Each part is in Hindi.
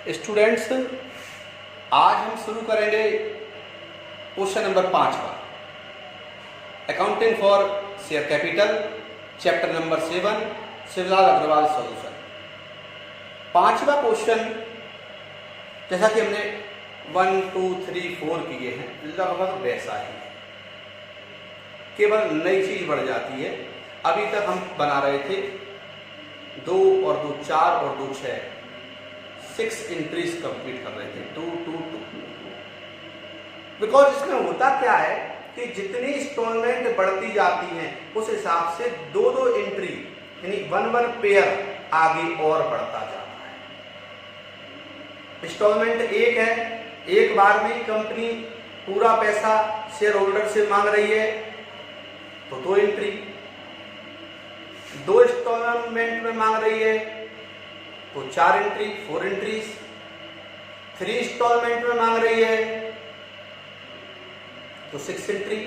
स्टूडेंट्स, आज हम शुरू करेंगे क्वेश्चन नंबर 5 का, accounting for share capital, chapter number 7, Shivlal Agarwal solution. 5वां क्वेश्चन, जैसा कि हमने 1, 2, 3, 4 किए हैं, लगभग वैसा ही है, केवल नई चीज बढ़ जाती है। अभी तक हम बना रहे थे 2 और 2 4 और 2 6, 6 एंट्रीज कंप्लीट कर रहे थे, 2 2 2। बिकॉज इसमें होता क्या है कि जितनी इंस्टॉलमेंट बढ़ती जाती हैं उस हिसाब से 2 एंट्री यानी 1 पेयर आगे और बढ़ता जाता है। इंस्टॉलमेंट 1 है, एक बार में कंपनी पूरा पैसा शेयर होल्डर से मांग रही है तो 2 एंट्री, 2 इंस्टॉलमेंट में मांग रही है तो 4 एंट्री, 4 एंट्रीज, 3 इंस्टॉलमेंट में मांग रही है तो 6 एंट्री,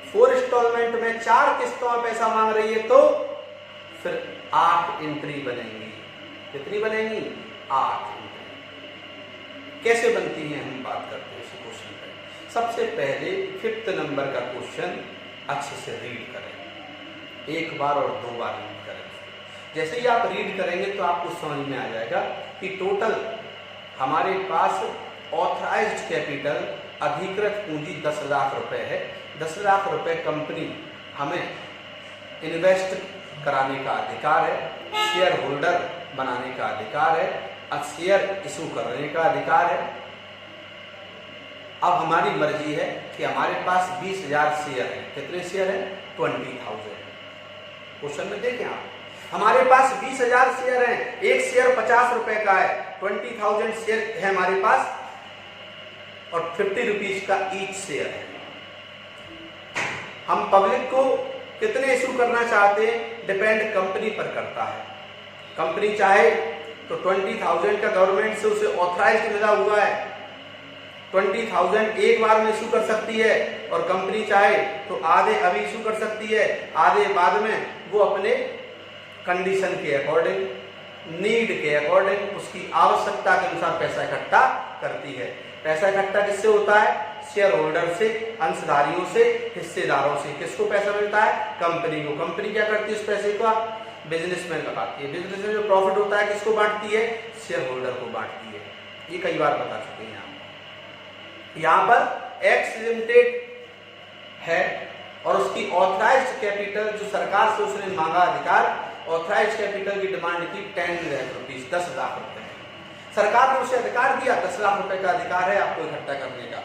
4 इंस्टॉलमेंट में 4 किस्तों में पैसा मांग रही है तो फिर 8 एंट्री बनेंगी। कितनी बनेंगी? 8 एंट्री। कैसे बनती हैं हम बात करते हैं इस क्वेश्चन पर। सबसे पहले 5th नंबर का क्वेश्चन अच्छे से रीड करें, एक बार और 2 बार रीड करें। जैसे ही आप रीड करेंगे तो आपको समझ में आ जाएगा कि टोटल हमारे पास ऑथराइज्ड कैपिटल अधिकृत पूंजी 10 लाख रुपए है। 10 लाख रुपए कंपनी हमें इन्वेस्ट कराने का अधिकार है, शेयर होल्डर बनाने का अधिकार है, अब शेयर इशू करने का अधिकार है। अब हमारी मर्जी है कि हमारे पास 20,000 शेयर है। कितने शेयर है? 20,000। क्वेश्चन में देखें आप, हमारे पास 20,000 शेयर हैं, एक शेयर 50 रुपए का है, 20,000 शेयर है हमारे पास और 50 रुपीज का ईच शेयर है। हम पब्लिक को कितने इशू करना चाहते हैं डिपेंड कंपनी पर करता है। कंपनी चाहे तो 20,000 का गवर्नमेंट से उसे ऑथराइज्ड मिला हुआ है, 20,000 एक बार में इशू कर सकती है और कंपनी चाहे तो आधे अभी इशू कर सकती है, आधे बाद में। वो अपने कंडीशन के अकॉर्डिंग, नीड के अकॉर्डिंग, उसकी आवश्यकता के अनुसार पैसा इकट्ठा करती है। पैसा इकट्ठा किससे होता है? शेयर होल्डर से, अंशधारियों से, हिस्सेदारों से। किसको पैसा मिलता है? कंपनी को। कंपनी क्या करती है? उस पैसे का बिजनेसमैन का बांटती है। बिजनेस में जो प्रॉफिट होता है किसको बांटती है? शेयर होल्डर को बांटती है। ये कई बार बता चुके हैं यहाँ पर एक्स लिमिटेड है और उसकी ऑथराइज्ड कैपिटल जो सरकार से उसने मांगा अधिकार, ऑथराइज्ड कैपिटल की डिमांड की 10 लाख रुपीज, 10 लाख रुपए। सरकार ने उसे अधिकार दिया, 10 लाख रुपए का अधिकार है आपको इकट्ठा करने का।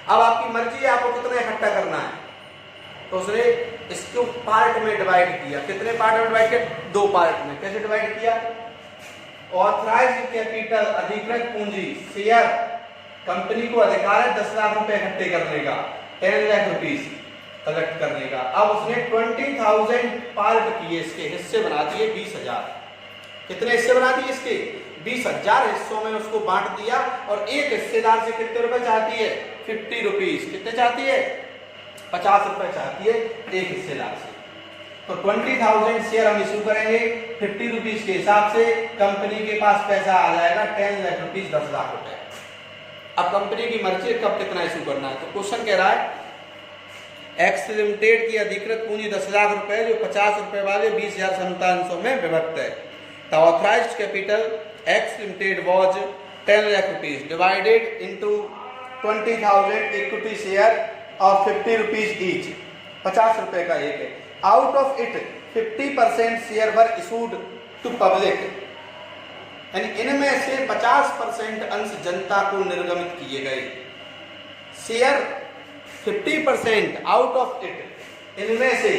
अब आपकी मर्जी है आपको कितना इकट्ठा करना है। तो उसने इसको पार्ट में डिवाइड किया। कितने पार्ट में डिवाइड किया? 2 पार्ट में। कैसे डिवाइड किया? ऑथराइज्ड कैपिटल अधिकृत पूंजी शेयर, कंपनी को अधिकार है 10 लाख रुपए इकट्ठे करने का, 10 लाख रुपीज कलेक्ट करने का। अब उसने 20,000 पार्ट किए, इसके हिस्से बना दिए 20,000। कितने हिस्से बना दिए इसके? 20,000 हिस्सों में उसको बांट दिया और एक हिस्सेदार से कितने रुपए चाहती है? 50 रुपीज। कितने चाहती है? 50 रुपए चाहती है एक हिस्सेदार से। तो 20,000 शेयर हम इशू करेंगे 50 रुपीज के हिसाब से। कंपनी के पास पैसा आ जाएगा 10 लाख रुपीज, 10 लाख रुपए। अब कंपनी की मर्जी कब कितना इशू करना है। तो क्वेश्चन कह रहा है एक्स लिमिटेड की अधिकृत पूंजी 10 लाख रुपए जो 50 रुपए वाले 20,057 में विभक्त है। The authorized capital X Limited was 10 lakh rupees divided into 20,000 equity share of 50 rupees each, 50 रुपए का एक है। Out of it 50% share were issued to public, यानी इनमें से 50% अंश जनता को निर्गमित किए गए। शेयर 50% आउट ऑफ इट, इनमें से,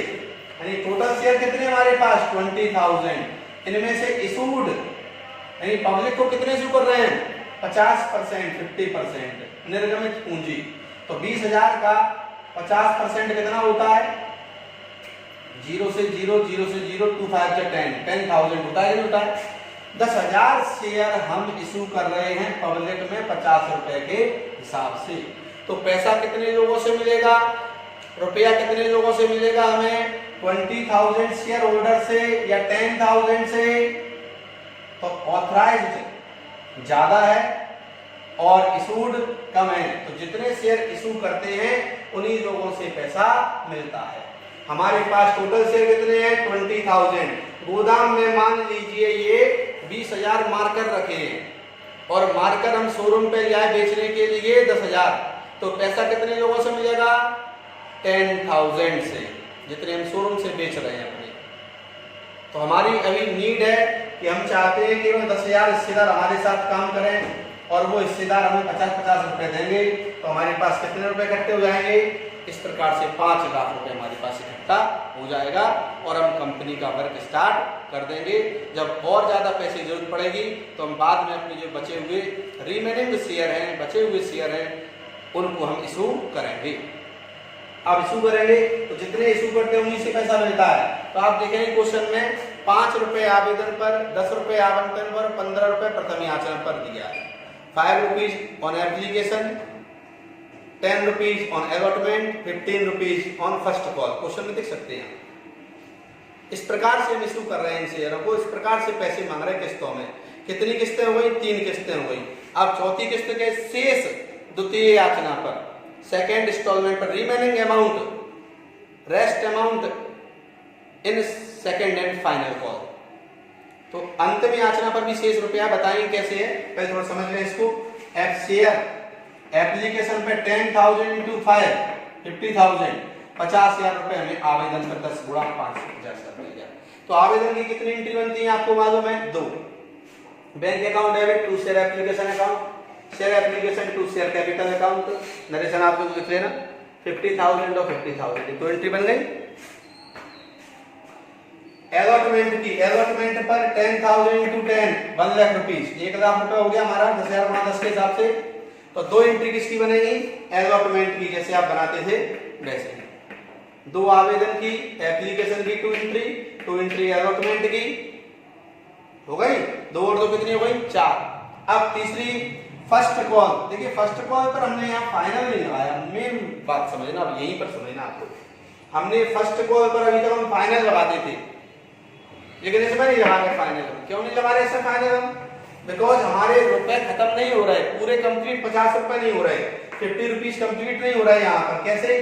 यानी टोटल शेयर कितने हमारे पास? 20,000। इनमें से इशूड यानी पब्लिक को कितने इशू कर रहे हैं? 50%, 50% निर्गमित पूंजी। तो 20,000 का 50% कितना होता है? 0 से 0, 0 से 0, 2 5 से 10, 10,000 होता है। होता है 10,000 शेयर हम इशू कर रहे हैं पब्लिक में 50 रुपए के हिसाब से। तो पैसा कितने लोगों से मिलेगा? रुपया कितने लोगों से मिलेगा हमें? 20,000 शेयर होल्डर से या 10,000 से। तो ऑथराइज्ड ज्यादा है और इशूड कम है, तो जितने शेयर इशू करते हैं उन्हीं लोगों से पैसा मिलता है। हमारे पास टोटल शेयर कितने हैं? 20,000। गोदाम में मान लीजिए ये 20,000 मार्कर रखे हैं और मार्कर हम शोरूम पे जाए बेचने के लिए 10,000, तो पैसा कितने लोगों से मिलेगा? 10,000 से, जितने हम शोरूम से बेच रहे हैं अपने। तो हमारी अभी नीड है कि हम चाहते हैं कि 10,000 हिस्सेदार हमारे साथ काम करें और वो हिस्सेदार हमें 50-50 रुपए देंगे, तो हमारे पास कितने रुपए इकट्ठे हो जाएंगे? इस प्रकार से 5 लाख रुपए हमारे पास इकट्ठा हो जाएगा और हम कंपनी का वर्क स्टार्ट कर देंगे। जब और ज्यादा पैसे की जरूरत पड़ेगी तो हम बाद में अपने जो बचे हुए रिमेनिंग शेयर हैं, बचे हुए शेयर हैं, उनको हम इशू करेंगे। अब इशू करेंगे तो जितने इशू करते हैं उन्हीं से पैसा मिलता है। तो आप देखेंगे क्वेश्चन में 5 रुपए आवेदन पर, 10 रुपए आवंटन पर, 15 रुपए प्रथम याचना पर दिया है। 5 rupees on application, 10 rupees on allotment, 15 rupees on first call. Question में देख सकते हैं। इस प्रकार से हम इशू कर रहे हैं इन शेयरों को, इस प्रकार से पैसे मांग रहे हैं किस्तों में। कितनी किस्तें हो गई? 3 किस्तें हो गई। अब चौथी किस्त के शेष द्वितीय याचना पर, सेकेंड इंस्टॉलमेंट पर, remaining amount, rest amount in second and final call. तो अंतिम याचना पर भी शेष रुपया बताएंगे कैसे है, पहले थोड़ा समझ लें इसको। शेयर एप्लीकेशन पे 10,000 इंटू 5, 50,000, 50,000 रुपए हमें आवेदन पर 10 गुणा 5,000 मिल गया। तो आवेदन की कितनी एंट्री बनती है आपको मालूम है? 2। Bank account debit to share application account, share application to share capital account. Narration आपको लिख लेना 50,000 और 50,000, तो एंट्री बन गई। अलॉटमेंट की, अलॉटमेंट पर 10,000 इंटू 10, 1 लाख रुपीज, 1 लाख रुपए हो गया हमारा 10,000 गुणा 10 के हिसाब से। तो 2 एंट्री किसकी बनेगी? अलॉटमेंट की, जैसे आप बनाते थे वैसे। 2 आवेदन की, एप्लीकेशन की 2 एंट्री, 2 एंट्री अलॉटमेंट की हो गई। 2 और 2 कितनी हो गई? 4। अब तीसरी फर्स्ट कॉल। देखिए फर्स्ट कॉल पर हमने यहाँ फाइनल नहीं लगाया, मेन बात समझना, अब यहीं पर समझना आपको। हमने फर्स्ट कॉल पर अभी तक हम फाइनल लगाते थे, लेकिन इसमें नहीं लगा रहे फाइनल। क्यों नहीं लगा रहे इसमें फाइनल हम? बिकॉज हमारे रुपए खत्म नहीं हो रहे, पूरे कंप्लीट 50 रुपए नहीं हो रहे, 50 रुपीज कंप्लीट नहीं हो रहा है यहाँ पर। कैसे?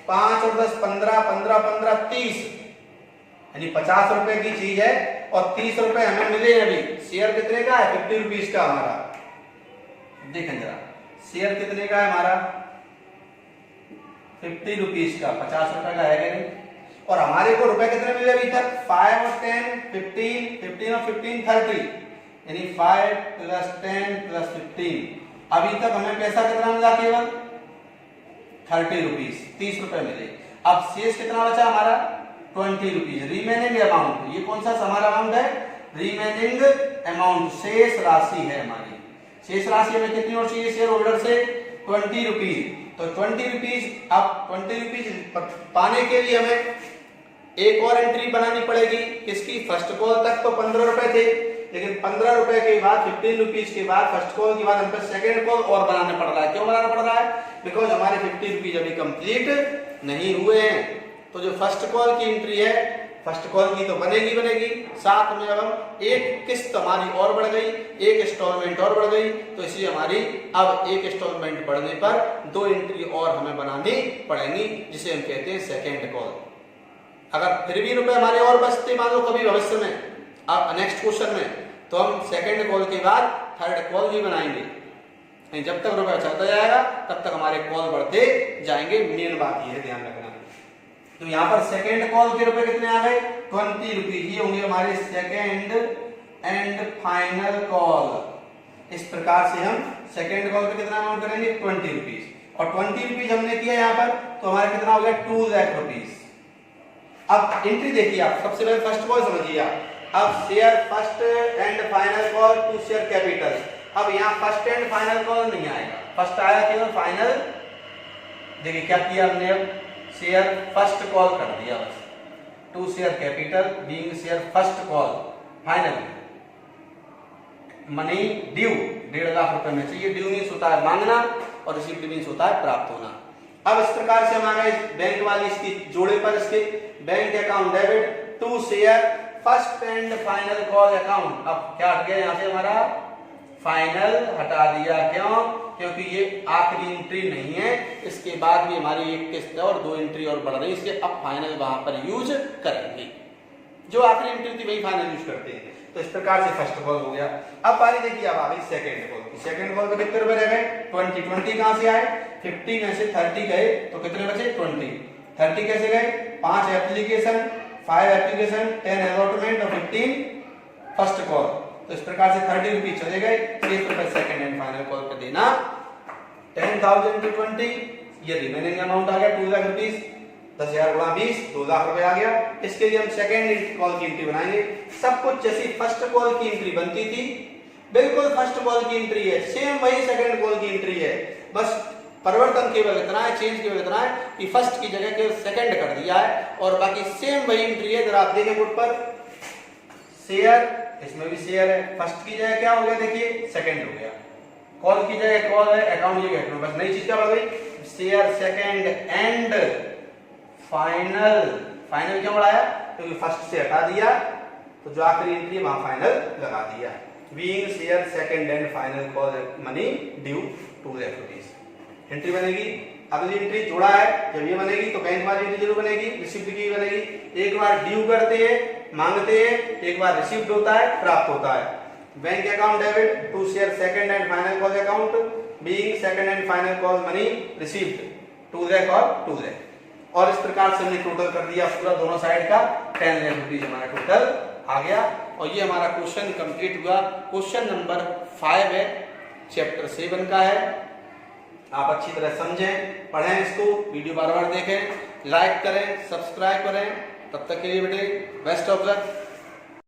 5 और 10 15, 15 15 30, यानी 50 रुपए की चीज है और 30 रुपए हमें मिले अभी। शेयर कितने का है? 50 रुपीज का हमारा। देखें जरा, शेयर कितने का है हमारा? 50 रुपीज का, 50 रुपए का है कि नहीं? और हमारे को रुपए कितने मिले अभी तक? 5 और 10, 15, 15 और 15 30, यानी 5 + 10 + 15। अभी तक हमें पैसा कितना मिला? केवल 30 रुपीज, 30 रुपए मिले। अब शेष कितना बचा हमारा? 20 रुपीज। रिमेनिंग अमाउंट, ये कौन सा हमारा अमाउंट है? रिमेनिंग अमाउंट, शेष राशि है हमारी। शेष राशि हमें कितनी और चाहिए शेयर होल्डर से? 20 रुपीज। तो 20 रुपीज, अब 20 रुपीज पाने के लिए हमें एक और एंट्री बनानी पड़ेगी। किसकी? फर्स्ट कॉल तक तो 15 रुपए थे, लेकिन 15 रुपए के बाद 15 रुपीज के बाद फर्स्ट कॉल के बाद हमको सेकेंड कॉल और बनाना पड़ रहा है। क्यों बनाना पड़ रहा है? बिकॉज हमारे 50 रुपीज अभी कंप्लीट नहीं हुए हैं। तो जो फर्स्ट कॉल की एंट्री है, फर्स्ट कॉल की तो बनेगी, साथ में अब हम एक किस्त हमारी और बढ़ गई, एक इंस्टॉलमेंट और बढ़ गई। तो इसलिए हमारी अब एक इंस्टॉलमेंट बढ़ने पर 2 एंट्री और हमें बनानी पड़ेंगी, जिसे हम कहते हैं सेकेंड कॉल। अगर फिर भी रुपए हमारे और बचते मान लो कभी भविष्य में, अब नेक्स्ट क्वेश्चन में, तो हम सेकेंड कॉल के बाद थर्ड कॉल भी बनाएंगे। जब तक रुपया चलता जाएगा तब तक हमारे कॉल बढ़ते जाएंगे। मेन बात ये है, ध्यान रखना। तो यहाँ पर सेकेंड कॉल के रुपए कितने आ गए? 20 रुपीज। ये होंगे हमारे सेकेंड एंड फाइनल कॉल। इस प्रकार से हम सेकेंड कॉल पे कितना अमाउंट करेंगे? 20 रुपीज। और 20 रुपीज हमने किया यहाँ पर, तो हमारा कितना हो गया? 2 लाख रुपीज। अब एंट्री देखिए आप, सबसे पहले फर्स्ट कॉल समझिए आप। अब share first and final call to share capital. अब यहाँ फर्स्ट एंड फाइनल कॉल नहीं आएगा, फर्स्ट आया केवल फाइनल। देखिए क्या किया हमने, अब शेयर फर्स्ट कॉल कर दिया बस, to share capital being share first call final. Money due 1.5 lakh रुपए में चाहिए। ड्यू मीन्स होता है मांगना और रिसीव्ड मीन्स होता है प्राप्त होना। अब इस प्रकार से हमारे बैंक वाली इसकी जोड़े पर इसके bank account debit to share first and final call account. अब क्या हट गया यहाँ से हमारा? फाइनल हटा दिया। क्यों? क्योंकि ये आखिरी एंट्री नहीं है, इसके बाद भी हमारी एक किस्त और 2 एंट्री और बढ़ रही है, इसलिए अब फाइनल वहां पर यूज करेंगे। जो आखिरी एंट्री थी वही फाइनल यूज करते हैं। तो इस प्रकार से फर्स्ट कॉल हो गया। अब बारी देखिए, अब आ गई सेकंड कॉल की। सेकंड कॉल पे कितने रुपए रह गए? 20 कहां से आए? 50 में से 30 गए तो कितने बचे? 20। 30 कैसे गए? 5 एप्लीकेशन, 5 एप्लीकेशन, 10 अलॉटमेंट और 15 फर्स्ट कॉल। तो इस प्रकार से 30 रुपीज चले गए। 30 रुपए सेकंड एंड फाइनल कॉल पे देना। 10,000 to 20, ये रिमेनिंग अमाउंट आ गया 2 लाख रुपीज। 10,000 गुणा 20, 2 लाख रुपए आ गया। इसके लिए हम सेकंड कॉल की एंट्री बनाएंगे। सब कुछ जैसी फर्स्ट कॉल की एंट्री बनती थी, बिल्कुल फर्स्ट कॉल की एंट्री है, सेम वही सेकंड कॉल की एंट्री है। बस परिवर्तन केवल इतना है, चेंज केवल इतना है कि फर्स्ट की जगह केवल सेकंड कर दिया है और बाकी सेम वही एंट्री है। जरा आप देखें बोर्ड पर, शेयर, इसमें भी शेयर है। फर्स्ट की जगह क्या हो गया? देखिए सेकंड हो गया। कॉल की जगह कॉल है, अकाउंट की जगह बस नई चीज क्या बढ़ गई? Share second and final. Final क्यों बढ़ाया? क्योंकि फर्स्ट से हटा दिया तो जो आखिरी एंट्री है वहां फाइनल लगा दिया। Being share second and final call money due 2 lakh rupees. Entry बनेगी। अगली एंट्री जोड़ा है, जब ये बनेगी तो बैंक वाली एंट्री जरूर बनेगी, रिसिप्ट की बनेगी। एक बार ड्यू करते हैं, मांगते हैं, एक बार रिसिप्ट होता है, प्राप्त होता है। Bank account debit to share second and final call account, being second and final call money received 2 lakh और 2 लाख। और इस प्रकार से हमने टोटल कर दिया पूरा दोनों साइड का 10 लाख रुपीज हमारा टोटल आ गया। और ये हमारा क्वेश्चन कंप्लीट हुआ। क्वेश्चन नंबर 5 है, चैप्टर 7 का है। आप अच्छी तरह समझें, पढ़ें इसको, वीडियो बार बार देखें, लाइक करें, सब्सक्राइब करें। तब तक के लिए बेटे बेस्ट ऑफ लक।